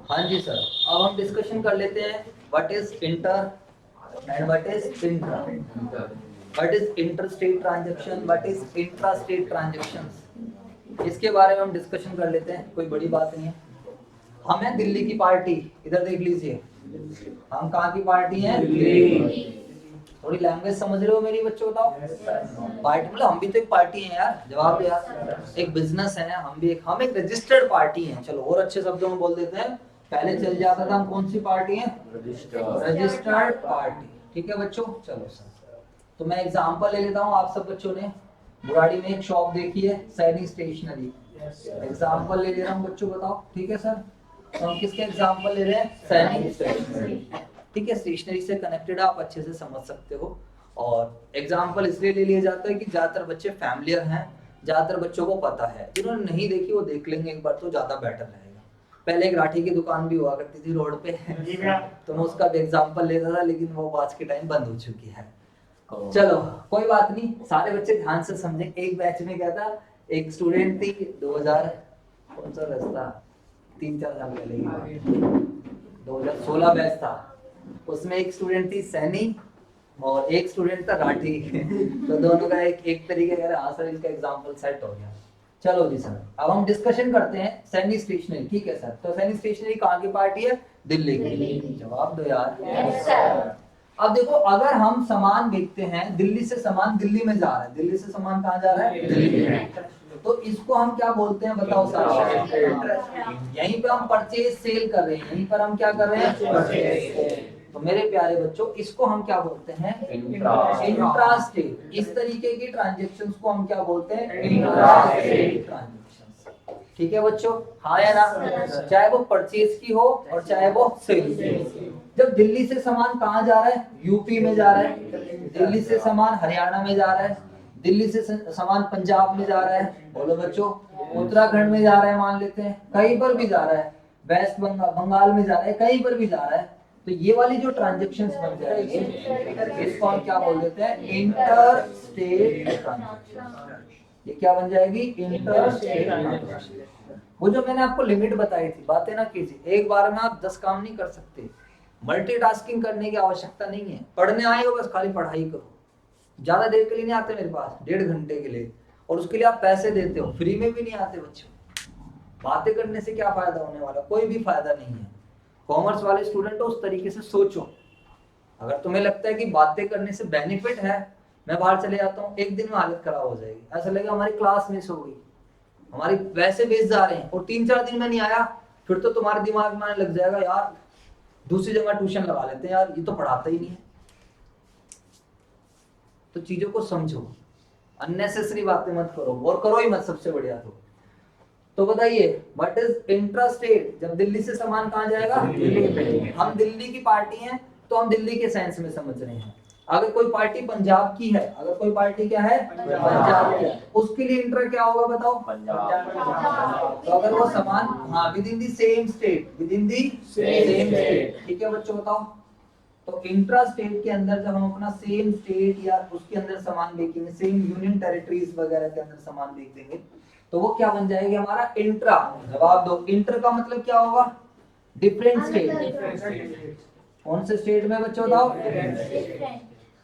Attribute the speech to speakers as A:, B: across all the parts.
A: हाँ जी सर, अब हम डिस्कशन कर लेते हैं what is inter and what is intra, what is inter state transaction, what is intra state transactions. इसके बारे में हम डिस्कशन कर लेते हैं, कोई बड़ी बात नहीं है। हम हैं दिल्ली की पार्टी, इधर देख लीजिए, हम कहाँ की पार्टी हैं? दिल्ली। थोड़ी लैंग्वेज समझ रहे हो मेरी बच्चों, बताओ। पार्टी मतलब हम भी तो एक पार्टी हैं यार, जवाब दे यार। एक बिजनेस है, हम एक रजिस्टर्ड पार्टी हैं। चलो और अच्छे शब्दों में बोल देते हैं, पहले चल जाता था हम कौन सी पार्टी है? Registered party. ठीक है बच्चों, चलो सर। तो मैं एग्जांपल ले लेता हूँ। आप सब बच्चों ने बुराड़ी में एक शॉप देखी है, सैनी स्टेशनरी। एग्जांपल ले ले रहा हूँ बच्चों, बताओ। ठीक है सर, तो हम किसके एग्जांपल ले रहे हैं? सैनी स्टेशनरी। ठीक है, स्टेशनरी से कनेक्टेड आप अच्छे से समझ सकते हो। और एग्जाम्पल इसलिए ले लिया जाता है कि ज्यादातर बच्चे फैमिलियर हैं, ज्यादातर बच्चों को पता है। जिन्होंने नहीं देखी वो देख लेंगे एक बार, तो ज्यादा बेटर रहेगा। पहले एक राठी की दुकान भी हुआ करती थी रोड पे तो मैं उसका भी एग्जाम्पल लेता था, लेकिन वो आज के टाइम बंद हो चुकी है। चलो कोई बात नहीं, सारे बच्चे ध्यान से समझे। एक बैच में क्या था, एक स्टूडेंट थी 2000 कौन सा बैच था, 3-4 साल पहले की 2016 बैच था। उसमें एक स्टूडेंट थी सैनी और एक स्टूडेंट था राठी तो दोनों का एक तरीके का हाँ सर इसका एग्जांपल सेट हो गया। चलो जी सर, अब हम डिस्कशन करते हैं सैनी स्टेशनरी। ठीक है सर, तो सैनी स्टेशनरी कहाँ की पार्टी है? दिल्ली की। जवाब दो यार। Yes sir. अब देखो, अगर हम सामान बेचते हैं, दिल्ली से सामान दिल्ली में जा रहा है, दिल्ली से सामान कहाँ जा रहा है? दिल्ली में। तो इसको हम क्या बोलते हैं बताओ सर? यहीं पे हम परचेज सेल कर रहे हैं, यहीं पर हम क्या कर रहे हैं? परचेज। तो मेरे प्यारे बच्चों, इसको हम क्या बोलते हैं? Intra state. इस तरीके की ट्रांजेक्शन्स को हम क्या बोलते हैं? Intra state transactions. ठीक है बच्चों, हाँ या ना? चाहे वो परचेज की हो और चाहे वो सेल की हो। जब दिल्ली से सामान कहाँ जा रहा है? यूपी में जा रहा है। दिल्ली से सामान हरियाणा में जा रहा है। दिल्ली से सामान पंजाब में जा रहा है। बोलो बच्चों। उत्तराखंड में जा रहा है, मान लेते हैं, कहीं पर भी जा रहा है। वेस्ट बंगाल में जा रहा है, कहीं पर भी जा रहा है। तो ये वाली जो ट्रांजेक्शंस बन जाएगी, इसको हम क्या बोल देते हैं? Inter state transaction. ये क्या बन जाएगी? Inter state transaction. वो जो मैंने आपको लिमिट बताई थी, बातें ना कीजिए, एक बार में आप 10 काम नहीं कर सकते। मल्टीटास्किंग करने की आवश्यकता नहीं है। पढ़ने आए हो बस खाली पढ़ाई करो। ज्यादा देर के लिए नहीं आते मेरे पास, 1.5 घंटे के लिए, और उसके लिए आप पैसे देते हो। फ्री में भी नहीं आते बच्चों। बातें करने से क्या फायदा होने वाला? कोई भी फायदा नहीं है। कॉमर्स वाले स्टूडेंट हो, उस तरीके से सोचो। अगर तुम्हें लगता है कि बातें करने से बेनिफिट है, मैं बाहर चले जाता हूँ, एक दिन में हालत खराब हो जाएगी। ऐसा लगेगा हमारी क्लास मिस हो गई, हमारी पैसे वेस्ट जा रहे हैं, और 3-4 दिन में नहीं आया, फिर तो तुम्हारे दिमाग में आने लग जाएगा यार दूसरी जगह ट्यूशन लगा लेते हैं यार, ये तो पढ़ाता ही नहीं है। तो चीजों को समझो, अननेसेसरी बातें मत करो, और करो ही मत सबसे बढ़िया। तो बताइए व्हाट इज इंट्रा स्टेट? जब दिल्ली से सामान कहाँ जाएगा? दिल्ली पे। हम दिल्ली की पार्टी हैं, तो हम दिल्ली के सेंस में समझ रहे हैं। अगर कोई पार्टी पंजाब की है, अगर कोई पार्टी क्या है? पंजाब की है, उसके लिए इंट्रा क्या होगा बताओ? पंजाब। तो अगर वो सामान, हाँ, with in the same state, with in the same state. ठीक है बच्चों, बताओ। तो इंट्रा स्टेट के अंदर जब हम अपना सेम स्टेट या उसके अंदर सामान बेचेंगे, सेम यूनियन टेरिटरीज वगैरह के अंदर सामान बेच देंगे, तो वो क्या बन जाएगी? हमारा इंट्रा। जवाब दो। इंटर का मतलब क्या होगा? Different state. कौन से स्टेट में बच्चों बताओ?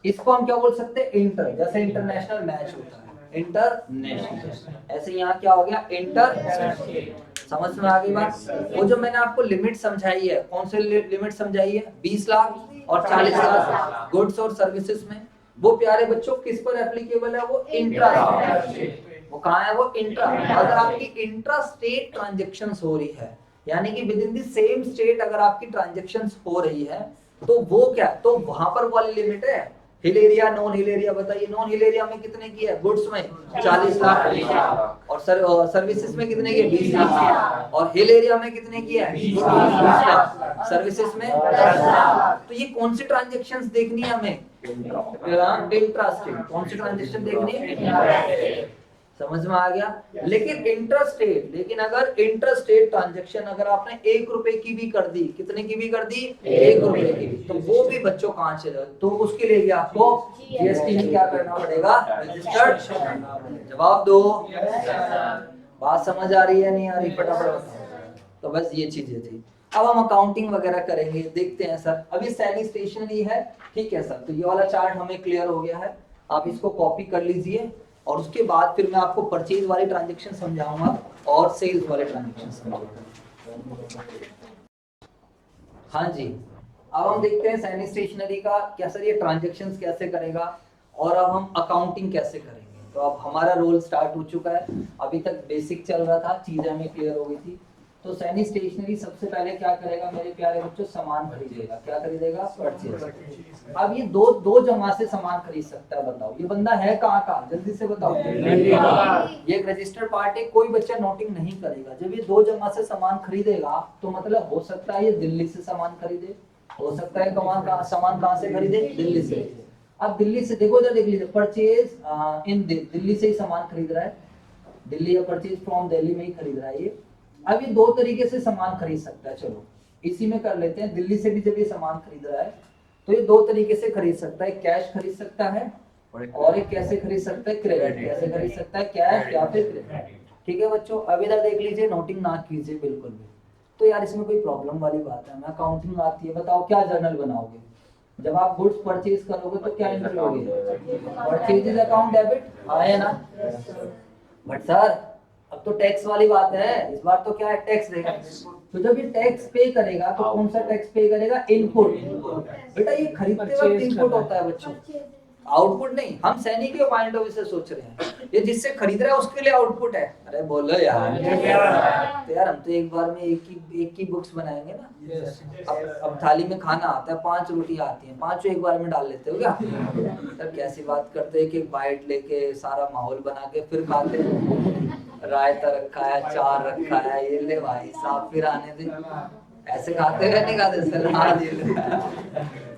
A: इसको हम क्या बोल सकते हैं? इंटर। जैसे इंटरनेशनल मैच होता है, इंटरनेशनल, ऐसे यहाँ क्या हो गया? इंटर। समझ में आ गई बात? वो जो मैंने आपको लिमिट समझाई है, कौन से लिमिट समझाई है? 20 लाख और 40 लाख गुड्स और सर्विसेज में। वो प्यारे बच्चों किस पर एप्लीकेबल है? वो इंट्रा स्टेट। वो कहाँ है? वो इंट्रा। अगर आपकी इंट्रा स्टेट ट्रांजेक्शन्स हो रही है, यानी कि with in the same state अगर आपकी ट्रांजेक्शन्स हो रही है, तो वो क्या? तो वहां पर वाली लिमिट है। Hill area, non hill area, बताइए। नॉन हिल एरिया में कितने की है? गुड्स में 40 लाख, और सर्विसेज में कितने की है? 20 लाख। और हिल एरिया में कितने की है? 20 लाख। सर्विसेज में 10 लाख। तो ये कौन सी ट्रांजेक्शन्स देखनी है हमें? Intra state. कौन सी ट्रांजेक्शन देखनी है? समझ में आ गया? लेकिन इंटरस्टेट, लेकिन अगर इंटरस्टेट ट्रांजैक्शन अगर आपने 1 रुपए की भी कर दी, कितने की भी कर दी? 1 रुपए की भी, तो वो भी बच्चों कहाँ से? तो उसके लिए भी आपको जीएसटी में क्या करना पड़ेगा? रजिस्टर्ड। जवाब दो। बात समझ आ रही है नहीं आ रही? फटाफट। तो बस ये चीजें थी। अब हम अकाउंटिंग वगैरह करेंगे, देखते हैं सर। अभी सैनी स्टेशनरी है, ठीक है सर। तो ये वाला चार्ट हमें क्लियर हो गया है, आप इसको कॉपी कर लीजिए और उसके बाद फिर मैं आपको परचेज वाले ट्रांजेक्शन समझाऊंगा और सेल्स वाले ट्रांजेक्शन समझाऊंगा। हाँ जी, अब हम देखते हैं सैनी स्टेशनरी का क्या सर ये ट्रांजेक्शन्स कैसे करेगा और अब हम अकाउंटिंग कैसे करेंगे। तो अब हमारा रोल स्टार्ट हो चुका है, अभी तक बेसिक चल रहा था, चीजें हमें क्लियर हो गई थी। तो सैनी स्टेशनरी सबसे पहले क्या करेगा मेरे प्यारे बच्चों, सामान खरीदेगा। क्या खरीदेगा? परचेज। अब ये दो जमा से सामान खरीद सकता है, बताओ ये बंदा है कहाँ का, जल्दी से बताओ। ये एक रजिस्टर्ड पार्टी, कोई बच्चा नोटिंग नहीं करेगा। जब ये दो जमा से सामान खरीदेगा तो मतलब हो सकता है ये दिल्ली से सामान खरीदे, हो सकता है सामान कहाँ से खरीदे, दिल्ली से। अब दिल्ली से देखो, इधर देख लीजिए, परचेज इन दिल्ली से ही सामान खरीद रहा है, दिल्ली या परचेज फ्रॉम दिल्ली में ही खरीद रहा है ये। अब ये दो तरीके से सामान खरीद सकता है, चलो इसी में कर लेते हैं। दिल्ली से भी जब ये सामान खरीद रहा है तो ये दो तरीके से खरीद सकता है, कैश खरीद सकता है और एक कैसे खरीद सकता है, क्रेडिट। कैसे खरीद सकता है, कैश या फिर क्रेडिट। ठीक है बच्चों, अब इधर देख लीजिए, नोटिंग ना कीजिए बिल्कुल भी। तो यार इसमें कोई प्रॉब्लम वाली बात है, हमें अकाउंटिंग आती है, बताओ क्या जर्नल बनाओगे। जब आप गुड्स परचेज करोगे तो क्या एंट्री होगी, परचेजेस अकाउंट डेबिट, आया ना। बट सर अब तो टैक्स वाली बात है, इस बार तो क्या है, टैक्स देगा। तो जब ये टैक्स पे करेगा तो कौन सा टैक्स पे करेगा, इनपुट। बेटा ये खरीदते वक्त इनपुट होता है बच्चों, आउटपुट नहीं। हम सैनिक के पॉइंट ऑफ व्यू से सोच रहे हैं, ये जिससे खरीद रहा है उसके लिए आउटपुट है। अरे बोलो यार, तो यार हम तो एक बार में एक ही बुक्स बनाएंगे ना। अब थाली में खाना आता है, 5 रोटियां आती हैं, 5 एक बार में डाल लेते हो क्या? सर कैसी बात करते हैं, एक बाइट लेके सारा माहौल बना के फिर खाते हैं। रायता रखा है, चार रखा है, ये ले भाई साहब फिर आने दे, ऐसे खाते हैं नहीं खाते सलाद ये ले।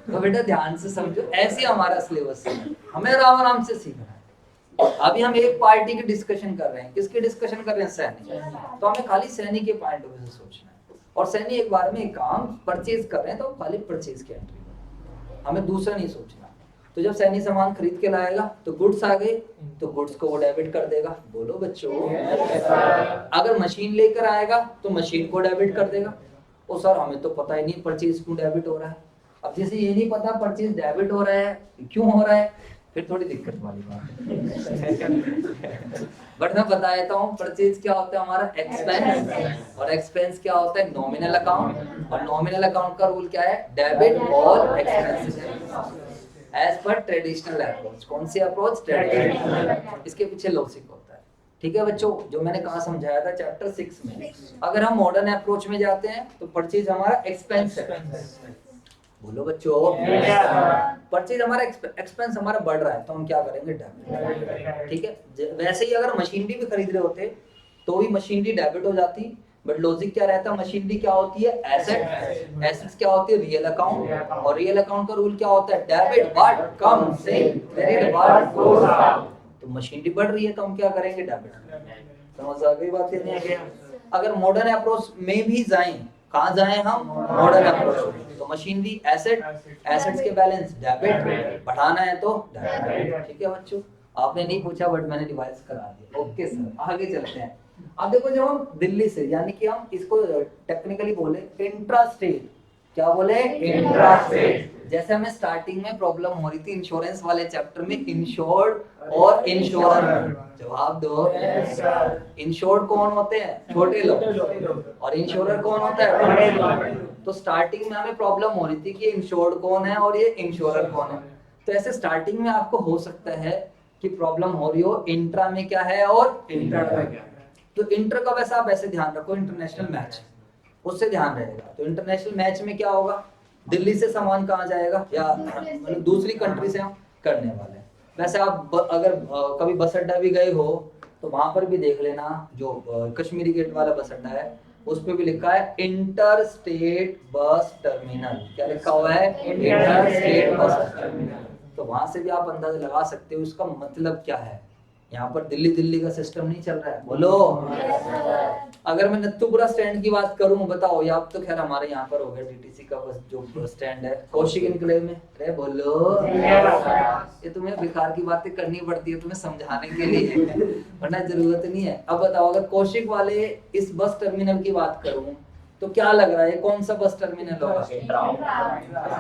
A: तो बेटा ध्यान से समझो, ऐसे हमारा सिलेबस है, हमें आराम आराम से सीखना है। अभी हम एक पार्टी की डिस्कशन कर रहे हैं, किसकी डिस्कशन कर रहे हैं, सैनिक। तो हमें खाली सैनिक के पॉइंट ऑफ व्यू से सोचना है। और सैनिक एक बार में एक काम परचेज कर रहे हैं तो खाली परचेज की एंट्री, हमें दूसरा नहीं सोचना। तो जब सैनिक सामान खरीद के लाएगा तो गुड्स आ गए, तो गुड्स को वो डेबिट कर देगा। बोलो बच्चों। अगर मशीन लेकर आएगा तो मशीन को डेबिट कर देगा। ओ सर हमें तो पता ही नहीं परचेज क्यों डेबिट हो रहा है। अब जैसे ये नहीं पता परचेज डेबिट हो रहा है, क्यों हो रहा है, फिर थोड़ी दिक्कत वाली बात है। बट मैं बता देता हूँ, परचेज क्या होता है हमारा, एक्सपेंस, और एक्सपेंस क्या होता है, नॉमिनल अकाउंट। और नॉमिनल अकाउंट का रूल क्या है, debit all expenses as per traditional approach. कौन सी अप्रोच, ट्रेडिशनल। इसके पीछे लॉजिक होता है। ठीक है बच्चों, जो मैंने कहा समझाया था चैप्टर 6 में। अगर हम मॉडर्न अप्रोच में जाते हैं तो परचेज हमारा एक्सपेंस है। बोलो बच्चों, परचेज हमारा एक्सपेंस हमारा बढ़ रहा है तो हम क्या करेंगे, डेबिट। ठीक है, वैसे ही अगर मशीनरी भी खरीद रहे होते तो भी मशीनरी डेबिट हो जाती। बट लॉजिक क्या रहता है, मशीनरी क्या होती है, एसेट। एसेट्स क्या होती है, रियल अकाउंट। और रियल अकाउंट का रूल क्या होता है, debit what comes in, credit what goes out. तो मशीनरी बढ़ रही है तो हम क्या करेंगे, डेबिट। समझ आ गई बात है, नहीं आ गया? अगर मॉडर्न अप्रोच में भी जाएं, कहाँ जाएं हम, मॉडर्न अप्रोच में, तो मशीनरी एसेट, एसेट्स के बैलेंस डेबिट, बढ़ाना है तो डेबिट। ठीक है बच्चों, आपने नहीं पूछा बट मैंने रिवाइज करा दिया। ओके सर, आगे चलते हैं। अब देखो, जब हम दिल्ली से, यानी कि हम इसको टेक्निकली बोले इंट्रा स्टेट, क्या बोले, इंट्रा स्टेट। जैसे हमें स्टार्टिंग में प्रॉब्लम हो रही थी इंश्योरेंस वाले चैप्टर में, इंश्योर्ड और इंश्योरर। जवाब दो। इंश्योर्ड कौन होते हैं, छोटे लोग, और इंश्योरर कौन होता है, बड़े लोग। तो स्टार्टिंग में हमें प्रॉब्लम हो रही थी कि इंश्योर्ड कौन है और ये इंश्योरर कौन है। तो ऐसे स्टार्टिंग में आपको हो सकता है कि प्रॉब्लम हो रही हो इंट्रा में क्या है और इंटर में क्या है। तो इंटर का वैसे आप ऐसे ध्यान रखो, इंटरनेशनल मैच, उससे ध्यान रहेगा। तो इंटरनेशनल मैच में क्या होगा, दिल्ली से सामान कहाँ जाएगा, या मतलब दूसरी कंट्री से हम करने वाले हैं। वैसे आप अगर कभी बस अड्डा भी गए हो तो वहां पर भी देख लेना, जो कश्मीरी गेट वाला बस अड्डा है उस पे भी लिखा है इंटर स्टेट बस टर्मिनल। क्या लिखा हुआ है, इंटर स्टेट बस टर्मिनल। तो वहां से भी आप अंदाजा लगा सकते हो उसका मतलब क्या है। यहाँ पर दिल्ली का सिस्टम नहीं चल रहा है। बोलो। अगर मैं नत्थुपुरा स्टैंड की बात करूं, बताओ, या अब तो खैर हमारे यहाँ पर हो गया टीटीसी का बस जो स्टैंड है कौशिक एनक्लेव में। अरे बोलो, ये तुम्हें बेकार की बातें करनी पड़ती है तुम्हें समझाने के लिए, वरना जरूरत नहीं है। अब बताओ, अगर कौशिक वाले इस बस टर्मिनल की बात करूं तो क्या लग रहा है कौन सा बस टर्मिनल होगा?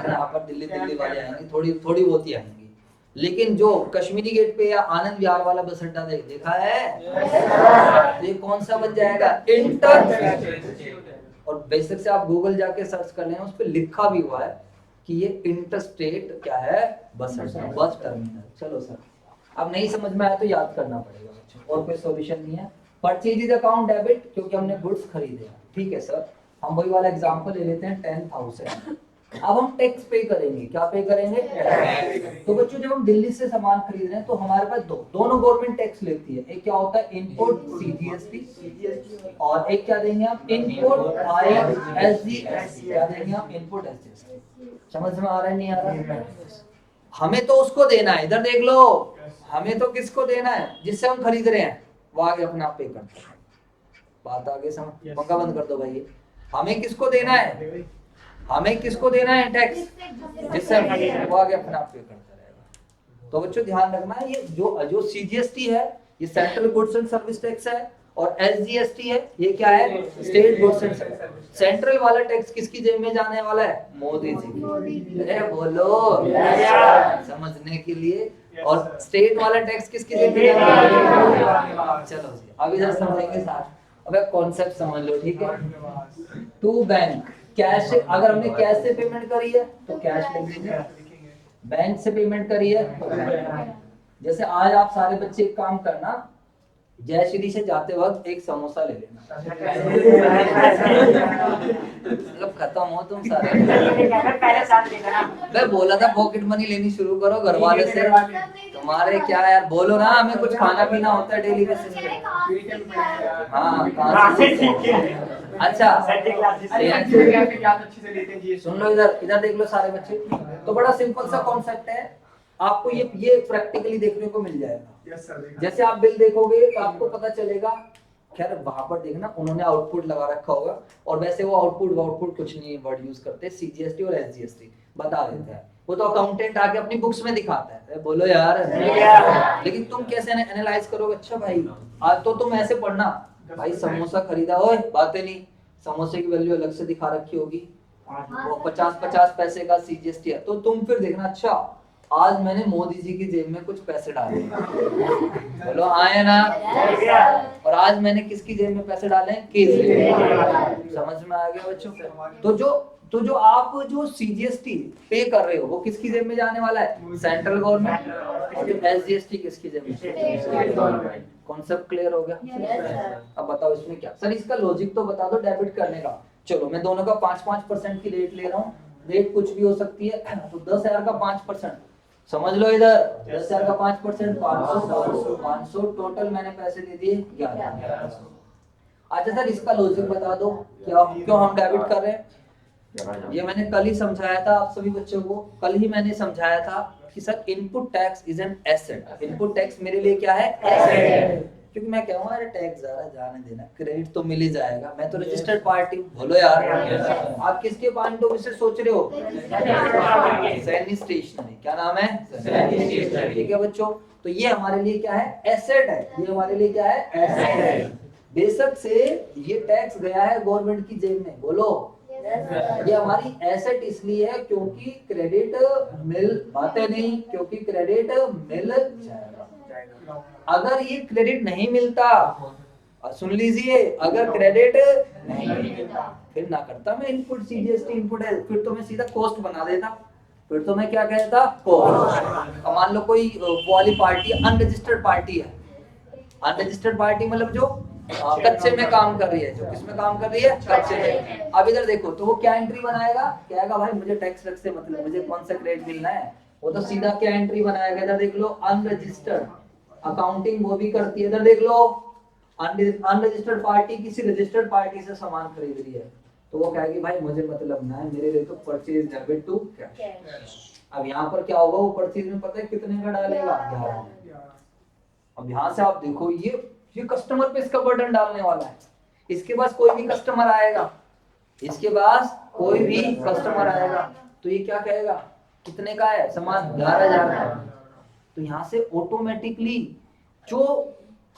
A: यहाँ पर दिल्ली वाले आएंगे, थोड़ी बहुत ही आएंगे, लेकिन जो कश्मीरी गेट पे या आनंद विहार वाला बस अड्डा देखा है, ये कौन सा बन जाएगा? इंटर। और बेसिक से आप गूगल जाके सर्च कर लें, उस पर लिखा भी हुआ है कि ये इंटरस्टेट क्या है? बस अड्डा, बस टर्मिनल। चलो सर, अब नहीं समझ में आया तो याद करना पड़ेगा बच्चों, और कोई सॉल्यूशन नहीं है। परचेज इज अकाउंट डेबिट, क्योंकि हमने गुड्स खरीदे हैं, ठीक है सर। हम वही वाला एग्जांपल ले लेते हैं 10,000। अब हम टैक्स पे करेंगे, क्या पे करेंगे? तो बच्चों जब हम दिल्ली से सामान खरीद रहे हैं तो हमारे पास दोनों गवर्नमेंट टैक्स लेती है। एक क्या होता है? इनपुट सीजीएसटी, और एक क्या देंगे हम? Input SGST. क्या देंगे हम? Input SGST. समझ में आ रहा है नहीं आ रहा? हमें तो उसको देना है, इधर देख लो, हमें तो किसको देना है? जिससे हम खरीद रहे हैं, वो आगे अपना पे करते हैं। बात आगे समझ? पंखा बंद कर दो भाई। हमें किसको देना है? हमें किसको देना है टैक्स? जिससे वो आगे अपना पे करता रहेगा। तो बच्चों ध्यान रखना है, ये जो सीजीएसटी है ये central goods and service tax है, और एसजीएसटी है ये क्या है? State goods and service. Central वाला टैक्स किसकी जेब में जाने वाला है? मोदी जी। अरे बोलो समझने के लिए। और स्टेट वाला टैक्स किसकी जेब में जाने वाला है? चलो जी अब इधर समझेंगे साथ। अब कॉन्सेप्ट समझ लो, ठीक है। टू बैंक कैश, अगर हमने कैश से पेमेंट करी है तो कैश लिख देंगे, बैंक से पेमेंट करी है तो बैंक। जैसे आज आप सारे बच्चे एक काम करना, जय श्री से जाते वक्त एक समोसा ले लेना, मतलब खत्म हो तुम सारे। मैं बोला था पॉकेट मनी लेनी शुरू करो घर वाले से, तुम्हारे क्या यार, बोलो ना हमें कुछ खाना पीना होता है डेली बेसिस पे। हाँ अच्छा सुन लो, इधर देख लो सारे बच्चे। तो बड़ा सिंपल सा कॉन्सेप्ट है, आपको ये प्रैक्टिकली देखने को मिल जाएगा। जैसे आप बिल देखोगे तो आपको पता चलेगा, खैर वहां पर देखना उन्होंने आउटपुट लगा रखा होगा, और वैसे वो आउटपुट कुछ नहीं वर्ड यूज करते, सीजीएसटी और एसजीएसटी बता देते हैं। वो तो अकाउंटेंट आके अपनी बुक्स में दिखाता है, बोलो यार। लेकिन तुम कैसे एनालाइज करोगे? अच्छा भाई आज तो तुम ऐसे पढ़ना, भाई समोसा खरीदा, ओए बातें नहीं, समोसे की वैल्यू अलग से दिखा रखी होगी, वो 50 पैसे का सीजीएसटी है, तो तुम फिर देखना, अच्छा आज मैंने मोदी जी की जेब में कुछ पैसे डाले, बोलो आए ना। और आज मैंने किसकी जेब में पैसे डाले? केजरीवाल। समझ में आ गया बच्चों? तो जो आप जो सीजीएसटी पे कर रहे हो वो किसकी जेब में जाने वाला है? Central government. और जो एसजीएसटी किसकी जेब में? कॉन्सेप्ट क्लियर हो गया? अब बताओ इसमें क्या सर, इसका लॉजिक तो बता दो डेबिट करने का। चलो मैं दोनों का 5% की रेट ले रहा हूँ, रेट कुछ भी हो सकती है, तो 10,000 का 5%, समझ लो इधर 10,000 का 5%, 500 टोटल मैंने पैसे दे दिए 1100। अच्छा सर इसका लॉजिक बता दो, क्यों हम डेबिट कर रहे हैं? ये मैंने कल ही समझाया था आप सभी बच्चों को, कल ही मैंने समझाया था कि sir input tax is an asset. Input tax मेरे लिए क्या है? एसेट। क्योंकि मैं कहूँ अरे टैक्स ज्यादा जाने देना, क्रेडिट तो मिल ही जाएगा, मैं तो रजिस्टर्ड पार्टी। बोलो यार आप किसके पॉइंट ऑफ व्यू से सोच रहे हो? सैनी स्टेशनरी। क्या नाम है? ठीक है बच्चों, तो ये हमारे लिए क्या है? एसेट है। ये हमारे लिए क्या है? एसेट है। बेशक से ये टैक्स गया है गवर्नमेंट की जेब में, बोलो ये हमारी एसेट इसलिए है क्योंकि क्रेडिट मिल, बातें नहीं, क्योंकि क्रेडिट मिल जाएगा। अगर ये क्रेडिट नहीं मिलता, सुन लीजिए, अगर क्रेडिट नहीं मिलता फिर ना करता मैं इनपुट सीजीएसटी इनपुट है, फिर तो मैं सीधा कॉस्ट बना देता, फिर तो मैं क्या कहता? कॉस्ट। अब मान लो कोई वाली पार्टी अनरजिस्टर्ड पार्टी है, अनरजिस्टर्ड पार्टी मतलब जो कच्चे में काम कर रही है, जो किसमें काम कर रही है? कच्चे में। अब इधर देखो तो वो क्या एंट्री बनाएगा? कहेगा भाई मुझे टैक्स रख से मतलब, मुझे कौन सा क्रेडिट मिलना है, वो तो सीधा क्या एंट्री बनाएगा? इधर देख लो अनरजिस्टर्ड, अकाउंटिंग वो भी करती है। इधर देख लो अनरजिस्टर्ड पार्टी किसी रजिस्टर्ड पार्टी से सामान खरीद रही है, तो वो कहेगी भाई मुझे मतलब ना है, मेरे लिए तो परचेज डेबिट टू कैश। अब यहाँ पर क्या होगा? वो परचेज में पता है कितने का डालेगा? 11। अब यहाँ से आप देखो ये कस्टमर पे इसका बर्डन डालने वाला है। इसके पास कोई भी कस्टमर आएगा, इसके पास कोई भी कस्टमर आएगा तो ये क्या कहेगा? कितने का है सामान? 11,000 का। तो यहाँ से ऑटोमेटिकली जो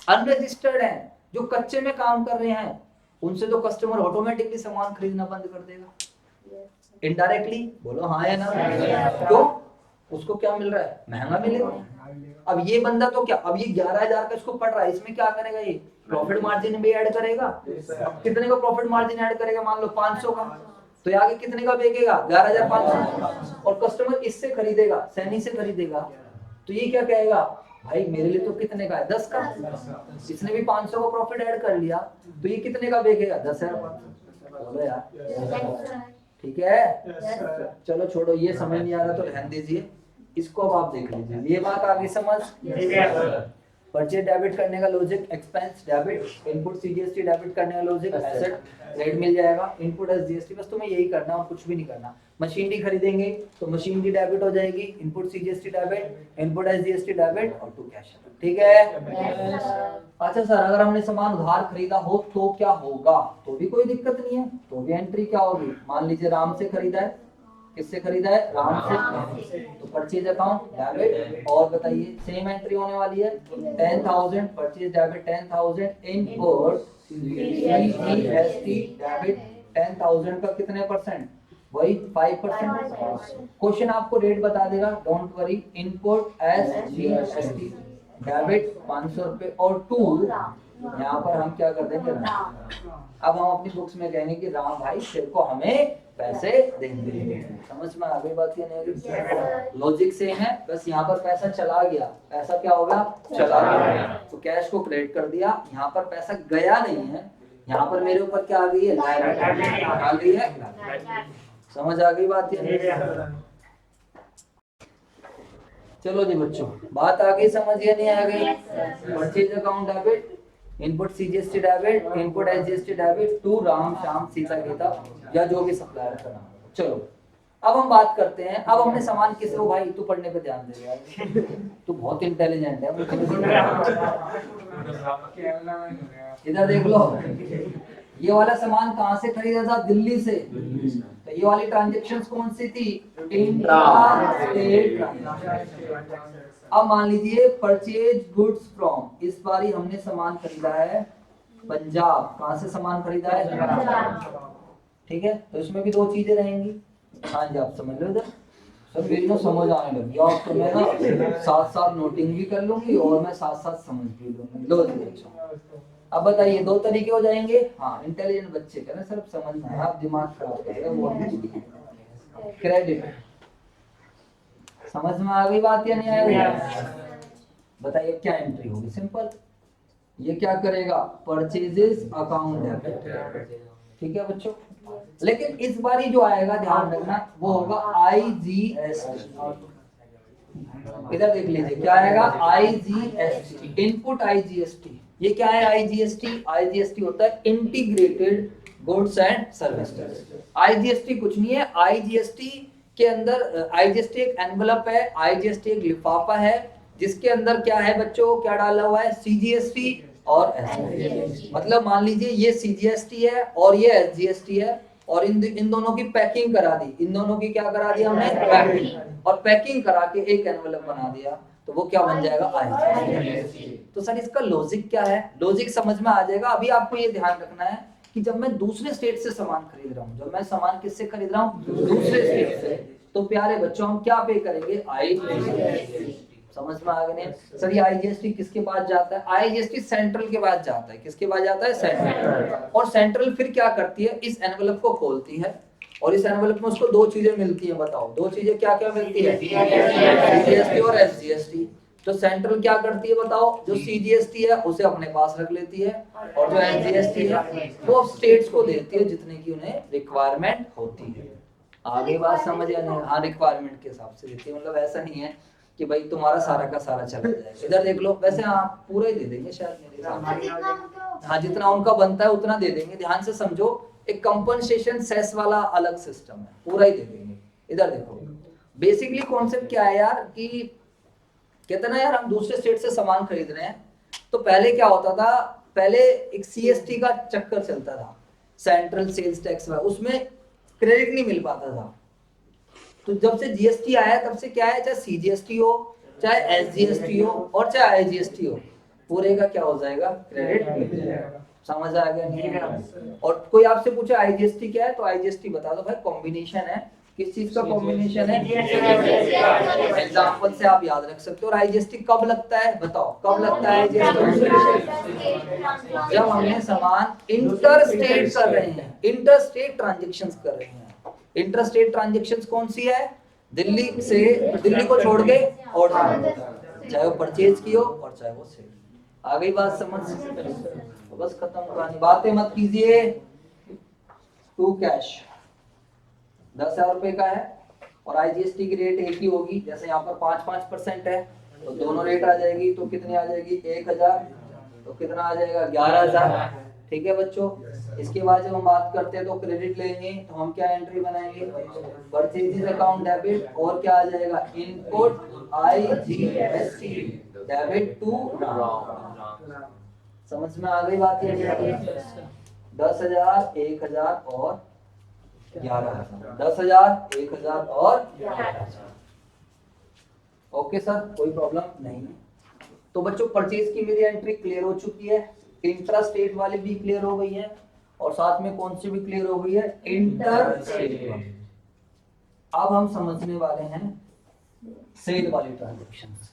A: अनरजिस्टर्ड है, जो कच्चे में काम कर रहे हैं, उनसे तो कस्टमर ऑटोमेटिकली सामान खरीदना बंद कर देगा। इनडायरेक्टली बोलो हाँ या ना? क्यों? उसको क्या मिल रहा है? महंगा मिलेगा। अब ये बंदा तो क्या, अब ये 11,000 का इसको पड़ रहा है, इसमें क्या करेगा? ये प्रॉफिट मार्जिन भी ऐड करेगा। अब कितने का प्रॉफिट मार्जिन ऐड करेगा? मान लो 500 का, तो ये आगे कितने का बेचेगा? 11,500। और कस्टमर इससे खरीदेगा, सैनी से खरीदेगा, तो ये क्या कहेगा? भाई मेरे लिए तो कितने का है? 10 का। इसने भी 500 का प्रॉफिट ऐड कर लिया, तो ये कितने का बेचेगा? 10,000। बोलो यार, ठीक है? चलो छोड़ो, ये समझ नहीं आ रहा तो रहने दीजिए, इसको अब आप देख लीजिए। ये बात आगे समझ? परचेज डेबिट करने का logic, expense debit, input CGST debit करने का लॉजिक, एसेट क्रेडिट मिल जाएगा, इनपुट एसजीएसटी। बस तुम्हें यही करना और कुछ भी नहीं करना। मशीनरी खरीदेंगे तो मशीनरी डेबिट हो जाएगी, input CGST debit, input SGST debit और टू कैश। ठीक है? अच्छा सर, अगर हमने सामान उधार खरीदा हो तो क्या होगा? तो भी कोई दिक्कत नहीं है, तो भी एंट्री क्या होगी? मान लीजिए राम से खरीदा है। किससे खरीदा है? राम से। तो परचेज अकाउंट डेबिट, और बताइए सेम एंट्री होने वाली है 10,000, purchase debit 10,000, input CGST debit 10,000 का कितने परसेंट? वही 5%। क्वेश्चन आपको रेट बता देगा, don't worry. Input SGST debit 500 रुपए और टू, यहाँ पर हम क्या कर देंगे? अब हम अपनी बुक्स में कहेंगे कि राम भाई तेरे को हमें पैसे देंगे। समझ में आ गई बात? ये नहीं लॉजिक से है, बस यहाँ पर पैसा चला गया। पैसा क्या होगा? चला गया। तो कैश को क्रेडिट कर दिया, यहाँ पर पैसा गया नहीं है, यहाँ पर मेरे ऊपर क्या आ गई है? आ गई है। समझ आ गई बात? ये चलो जी बच्चों, बात आ गई समझ? या नहीं आ गई? Purchase account debit, input CGST debit, input SGST debit to Ram Shyam Sita Gita या जो भी सप्लायर का नाम। चलो अब हम बात करते हैं, अब हमने सामान किसे? हो भाई तू पढ़ने पे ध्यान दे यार, तू बहुत इंटेलिजेंट है। इधर देख लो, ये वाला सामान कहाँ से खरीदा था? दिल्ली से। तो ये वाली ट्रांजेक्शन्स कौन सी थी? Intra state transaction. अब मान लीजिए परचेज गुड्स फ्रॉम, इस बारी हमने सामान खरीदा है पंजाब। कहाँ से सामान खरीदा है? ठीक है, तो इसमें भी दो चीजें रहेंगी। हाँ जी, आप समझ लो इधर। सर मेरी ना समझ आने लगी, और तो मैं ना साथ साथ नोटिंग भी कर लूंगी और मैं साथ साथ समझ भी लूंगी। लो जी अच्छा, अब बताइए दो तरीके हो जाएंगे। हाँ, इंटेलिजेंट बच्चे का ना सिर्फ समझ में, आप दिमाग खराब करेगा वो। क्रेडिट समझ में आ गई बात या नहीं आ गई? बताइए क्या एंट्री होगी? सिंपल, ये क्या करेगा? Purchases account debit. ठीक है बच्चों, लेकिन इस बारी जो आएगा ध्यान रखना वो होगा आईजीएसटी। इधर देख लीजिए क्या आएगा? IGST, input IGST. ये क्या है आईजीएसटी? आईजीएसटी होता है integrated goods and services. IGST कुछ नहीं है, आईजीएसटी के अंदर आईजीएसटी एक एनवलप है, आईजीएसटी एक लिफाफा है जिसके अंदर क्या है बच्चों? क्या डाला हुआ है? सीजीएसटी और एसजीएसटी। मतलब मान लीजिए ये सीजीएसटी है और ये एसजीएसटी है, और इन दोनों की पैकिंग करा दी। इन दोनों की क्या करा दी हमने? पैकिंग। और पैकिंग करा के एक एनवलप बना दिया, तो वो क्या बन जाएगा? आईजीएसटी। तो सर इसका लॉजिक क्या है? लॉजिक समझ में आ जाएगा। अभी आपको ये ध्यान रखना है कि जब मैं दूसरे स्टेट से सामान खरीद रहा हूँ, जब मैं सामान किससे खरीद रहा हूँ? दूसरे स्टेट से, तो प्यारे बच्चों हम क्या पे करेंगे? आईजीएसटी। समझ में आ गए? सर ये आईजीएसटी किसके पास जाता है? आईजीएसटी सेंट्रल के पास जाता है। किसके पास जाता है? सेंट्रल। और सेंट्रल फिर क्या करती है? इस एनवलप को खोलती है और इस एनवलप में उसको दो चीजें मिलती हैं। बताओ दो चीजें क्या क्या मिलती है? सीजीएसटी और एसजीएसटी। तो सेंट्रल क्या करती है बताओ? जो सीजीएसटी है उसे अपने पास रख लेती है, और जो एसजीएसटी है वो स्टेट्स को देती है जितने की उन्हें रिक्वायरमेंट होती है। आगे बात समझ या नहीं? हाँ, रिक्वायरमेंट के हिसाब से देती है। मतलब ऐसा नहीं है कि भाई तुम्हारा सारा का सारा चला जाएगा। इधर देख लो, वैसे हाँ पूरा ही दे देंगे शायद मेरे हिसाब से। हाँ, जितना उनका बनता है उतना दे देंगे। ध्यान से समझो, एक कंपनसेशन सेस वाला अलग सिस्टम है, पूरा ही दे देंगे। इधर देखो, बेसिकली कॉन्सेप्ट क्या है यार कि कहते ना यार हम दूसरे स्टेट से सामान खरीद रहे हैं, तो पहले क्या होता था? पहले एक सीएसटी का चक्कर चलता था, सेंट्रल सेल्स टैक्स, उसमें क्रेडिट नहीं मिल पाता था। तो जब से जीएसटी आया तब से क्या है, चाहे सीजीएसटी हो, चाहे एसजीएसटी हो और चाहे आईजीएसटी हो, पूरे का क्या हो जाएगा? क्रेडिट मिल जाएगा। समझ आ गया नहीं? और कोई आपसे पूछे आईजीएसटी क्या है तो आईजीएसटी बता दो भाई कॉम्बिनेशन है। किस चीज का कॉम्बिनेशन है? एग्जांपल से आप याद रख सकते हो। और आईजीएसटी कब लगता है बताओ, कब लगता है आईजीएसटी? जब हमने सामान इंटर स्टेट कर रहे हैं, इंटर स्टेट ट्रांजेक्शन्स कर रहे हैं। इंटर स्टेट ट्रांजेक्शन्स कौन सी है? दिल्ली से, दिल्ली को छोड़ के और चाहे वो परचेज की हो और चाहे वो सेल। आ गई बात समझ? तो बस खत्म कहानी, बातें मत कीजिए। टू कैश 10,000 रुपए का है और आईजीएसटी की रेट एक ही होगी। जैसे यहाँ पर 5% है तो दोनों रेट आ जाएगी। तो कितनी आ जाएगी? 1,000। तो कितना आ जाएगा? 11,000। ठीक है बच्चों। इसके बाद जब हम बात करते हैं तो क्रेडिट लेंगे तो हम क्या एंट्री बनाएंगे? परचेजेस अकाउंट डेबिट और क्या आ जाएगा? Input IGST debit to. समझ में आ गई बात? ये 10,000, 1,000 और 11,000। 10,000, 1,000 और 11,000। ओके सर, कोई प्रॉब्लम नहीं है। तो बच्चों परचेज की मेरी एंट्री क्लियर हो चुकी है, इंट्रा स्टेट वाली भी क्लियर हो गई है और साथ में कौन सी भी क्लियर हो गई है? इंटर स्टेट वाली। अब हम समझने वाले हैं सेल वाली ट्रांजैक्शंस।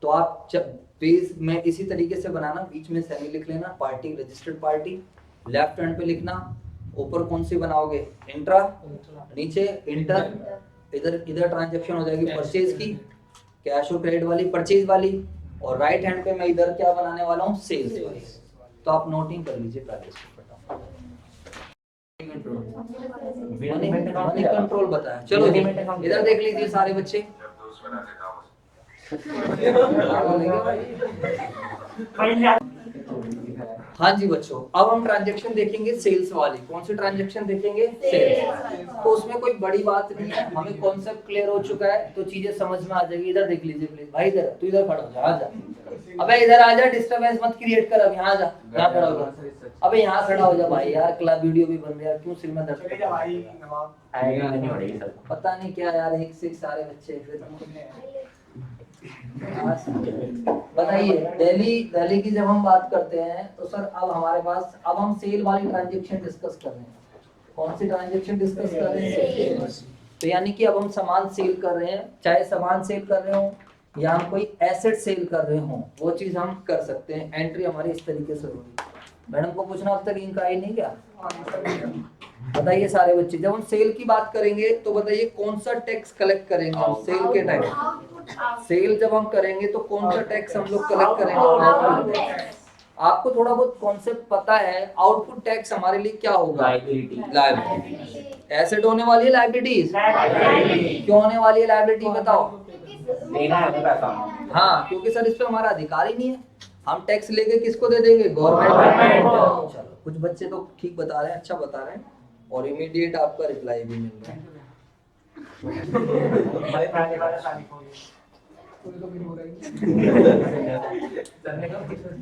A: तो आप जब पेज में इसी तरीके से बनाना, बीच में सेमी लिख लेना, party registered party, left hand पे लिखना, ऊपर कौन सी बनाओगे? इंट्रा, नीचे इंटर, इधर इधर ट्रांजैक्शन हो जाएगी परचेज की, कैश और क्रेडिट वाली परचेज वाली, और राइट हैंड पे मैं इधर क्या बनाने वाला हूँ? सेल्स वाली। तो आप नोटिंग कर लीजिए पहले इसको। मनी कंट्रोल बताया। चलो इधर देख लीजिए सारे बच्चे। हाँ जी बच्चों, अब हम ट्रांजैक्शन देखेंगे सेल्स वाली। कौन सी ट्रांजैक्शन देखेंगे? सेल्स। तो उसमें कोई बड़ी बात नहीं है, हमें कॉन्सेप्ट क्लियर हो चुका है तो चीजें समझ में आ जाएगी। इधर देख लीजिए प्लीज भाई, इधर तू इधर खड़ा हो जा, आ जा। अबे इधर आ जा, डिस्टरबेंस मत क्रिएट कर। अब यहाँ जा, यहाँ खड़ा हो जा। अबे यहाँ खड़ा हो जा भाई यार, क्लब वीडियो भी बन रहा है, क्यों सिर में दर्द? पता नहीं क्या यार, एक से सारे बच्चे। बताइए, दिल्ली की जब हम बात करते हैं तो सर अब हमारे पास, अब हम सेल वाली ट्रांजैक्शन डिस्कस कर रहे हैं। कौन सी ट्रांजैक्शन डिस्कस कर रहे हैं? तो यानी कि अब हम सामान सेल कर रहे हैं, चाहे सामान सेल कर रहे हो या हम कोई एसेट सेल कर रहे हो, वो चीज हम कर सकते हैं। एंट्री हमारी इस तरीके से होगी। मैडम को पूछना अब तक इनका ही नहीं क्या? बताइए सारे बच्चे, जब हम सेल की बात करेंगे तो बताइए कौन सा टैक्स कलेक्ट करेंगे हम सेल के टाइम? सेल जब हम करेंगे तो कौन सा टैक्स हम लोग कलेक्ट करेंगे? आपको थोड़ा बहुत कॉन्सेप्ट पता है। आउटपुट टैक्स हमारे लिए क्या होगा? लायबिलिटी। एसेट होने वाली है लायबिलिटीज? क्यों होने वाली है लायबिलिटी बताओ? देना है पैसा। हाँ, क्योंकि सर इस पे हमारा अधिकार ही नहीं है। हम टैक्स लेके किसको दे देंगे? गवर्नमेंट को। चलो कुछ बच्चे तो ठीक बता रहे हैं, अच्छा बता रहे हैं और इमीडिएट आपका रिप्लाई भी मिल रहा है।